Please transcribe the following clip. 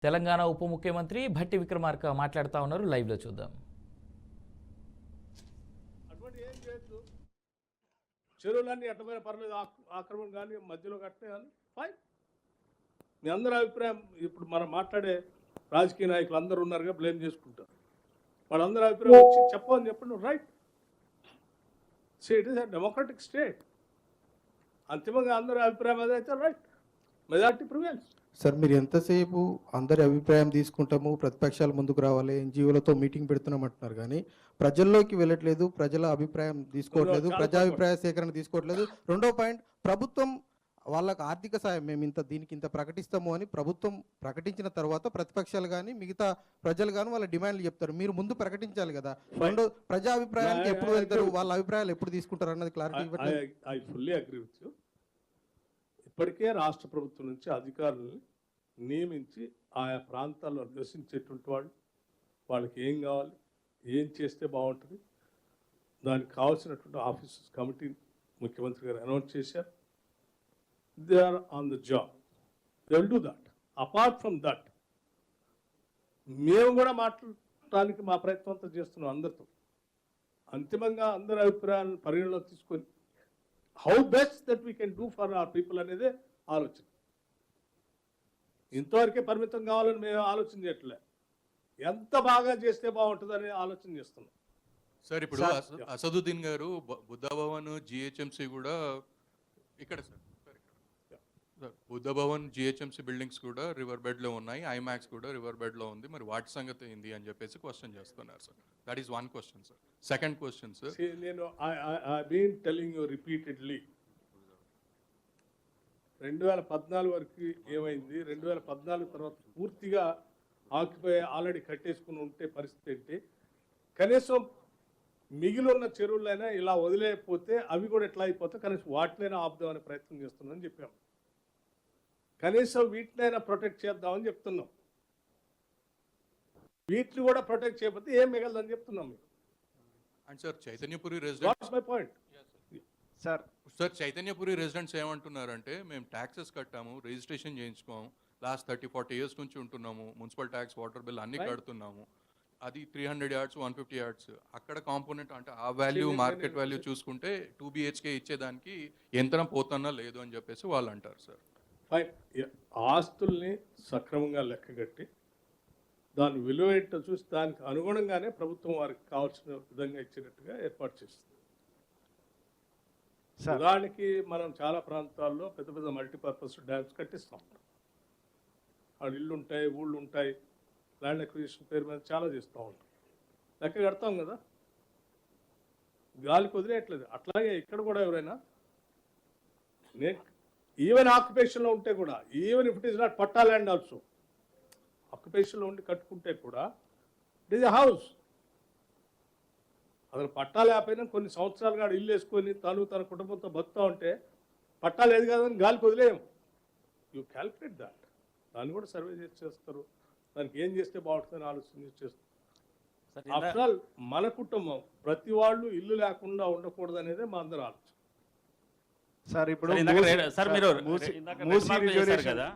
తెలంగాణ ఉప ముఖ్యమంత్రి భట్టి విక్రమార్క మాట్లాడుతూ ఉన్నారు. లైవ్లో చూద్దాం. అటువంటి ఏం చేయొద్దు, చెరువులన్నీ ఎట్టమైన పర్లేదు, ఆక్రమణ కానీ మధ్యలో కట్టే కానీ ఫైన్. మీ అందరి అభిప్రాయం ఇప్పుడు మనం మాట్లాడే రాజకీయ నాయకులు అందరూ ఉన్నారుగా, బ్లేమ్ చేసుకుంటారు. వాళ్ళందరి అభిప్రాయం వచ్చి చెప్పని చెప్పండి, right. So it is a democratic state. అంతిమంగా అందరి అభిప్రాయం అదైతే రైట్, మెజార్టీ ప్రివేల్స్. సార్, మీరు ఎంతసేపు అందరి అభిప్రాయం తీసుకుంటాము, ప్రతిపక్షాలు ముందుకు రావాలి, ఎన్జిఓలతో మీటింగ్ పెడుతున్నాం అంటున్నారు, కానీ ప్రజల్లోకి వెళ్ళట్లేదు, ప్రజల అభిప్రాయం తీసుకోవట్లేదు, ప్రజాభిప్రాయ సేకరణ తీసుకోవట్లేదు. రెండో పాయింట్, ప్రభుత్వం వాళ్ళకు ఆర్థిక సాయం మేము దీనికి ఇంత ప్రకటిస్తాము అని ప్రభుత్వం ప్రకటించిన తర్వాత ప్రతిపక్షాలు కానీ మిగతా ప్రజలు కానీ వాళ్ళ డిమాండ్లు చెప్తారు. మీరు ముందు ప్రకటించాలి కదా. రెండో, ప్రజాభిప్రాయానికి ఎప్పుడు వెళ్తారు, వాళ్ళ అభిప్రాయాలు ఎప్పుడు తీసుకుంటారు అన్నది క్లారిటీ ఇవ్వండి. I fully agree with you. ఇప్పటికే రాష్ట్ర ప్రభుత్వం నుంచి అధికారులను నియమించి ఆయా ప్రాంతాల్లో నివసించేటువంటి వాళ్ళకి ఏం కావాలి, ఏం చేస్తే బాగుంటుంది, దానికి కావాల్సినటువంటి ఆఫీసర్స్ కమిటీ ముఖ్యమంత్రి గారు అనౌన్స్ చేశారు. They are on the job, they will do that. Apart from that, మేము కూడా మాట్లాడటానికి మా ప్రయత్నం అంతా చేస్తున్నాం అందరితో. అంతిమంగా అందరి అభిప్రాయాలను పరిగణలోకి తీసుకొని how best that we can do for our people అనేదే ఆలోచన. ఇంతవరకే పరిమితం కావాలని మేము ఆలోచన చేయట్లే, ఎంత బాగా చేస్తే బాగుంటుందని ఆలోచన చేస్తున్నాం. సార్, ఇప్పుడు అసదుద్దీన్ గారు బుద్ధ భవన్ జిహెచ్ఎంసి కూడా ఇక్కడ sir Buddha Bhavan GHMC buildings కూడా రివర్ బెడ్ లో ఉన్నాయి, ఐమాక్స్ కూడా రివర్ బెడ్ లో ఉంది, మరి వాటి సంగతి ఏంది అని చెప్పేసి క్వశ్చన్ చేస్తున్నారు sir. That is one question sir. Second question sir, నేను I been telling you repeatedly, 2014 వరకు ఏమైంది, 2014 తర్వాత పూర్తిగా ఆక్యుపై ఆల్రెడీ కట్టేసుకుని ఉంటే పరిస్థితి ఏంటి, కనీసం మిగిలి ఉన్న చెరువులైనా ఇలా వదిలేకపోతే అవి కూడా ఎట్లా అయిపోతే కనీసం వాటినైనా ఆపుదామనే ప్రయత్నం చేస్తున్నామని చెప్పాం. కనీసం వీటినైనా ప్రొటెక్ట్ చేద్దామని చెప్తున్నాం. వీటిని కూడా ప్రొటెక్ట్ చేయకపోతే ఏం మిగలదని చెప్తున్నాం మీకు. And sir, Chaitanyapuri residents, my point sir Chaitanyapuri residents ఏమంటున్నారంటే, మేము ట్యాక్సెస్ కట్టాము, రిజిస్ట్రేషన్ చేయించుకోము, లాస్ట్ 30-40 years నుంచి ఉంటున్నాము, మున్సిపల్ ట్యాక్స్, వాటర్ బిల్ అన్ని కడుతున్నాము, అది 300 yards 150 yards అక్కడ కాంపోనెంట్ అంటే ఆ వాల్యూ మార్కెట్ వాల్యూ చూసుకుంటే 2 BHK ఇచ్చేదానికి యంత్రం పోతున్నా లేదు అని చెప్పేసి వాళ్ళు అంటారు సార్. ఫైన్. ఆస్తుల్ని సక్రమంగా లెక్కగట్టి దాని విలువ ఏంటో చూసి దానికి అనుగుణంగానే ప్రభుత్వం వారికి కావాల్సిన విధంగా ఇచ్చినట్టుగా ఏర్పాటు చేస్తుంది. ఉదాహరణకి మనం చాలా ప్రాంతాల్లో పెద్ద పెద్ద మల్టీపర్పస్ డ్యామ్స్ కట్టిస్తాం. ఆడ ఇళ్ళు ఉంటాయి, ఊళ్ళు ఉంటాయి, ల్యాండ్ అక్విజిషన్ పేరు మీద చాలా చేస్తూ ఉంటాం, లెక్క కడతాం కదా, గాలికి వదిలేయట్లేదు. అట్లాగే ఇక్కడ కూడా ఎవరైనా ఈవెన్ ఆక్యుపేషన్లో ఉంటే కూడా, even if it is not patta land also, ఆక్యుపేషన్లో ఉండి కట్టుకుంటే కూడా ఇట్ ఈస్ ఎ హౌస్. అసలు పట్టా లేకపోయినా కొన్ని సంవత్సరాలుగా ఇల్లు వేసుకొని తన కుటుంబంతో బతుకుతూ ఉంటే పట్టా లేదు కదని గాలికి వదిలేయము. You calculate that. దాన్ని కూడా సర్వే చేస్తారు, దానికి ఏం చేస్తే బాగుంటుందని ఆలోచన చేస్తారు. ఆఫ్టర్ ఆల్ మన కుటుంబం ప్రతి వాళ్ళు ఇల్లు లేకుండా ఉండకూడదు అనేదే మా అందరూ ఆలోచన. సార్, ఇప్పుడు సార్ మీరు కదా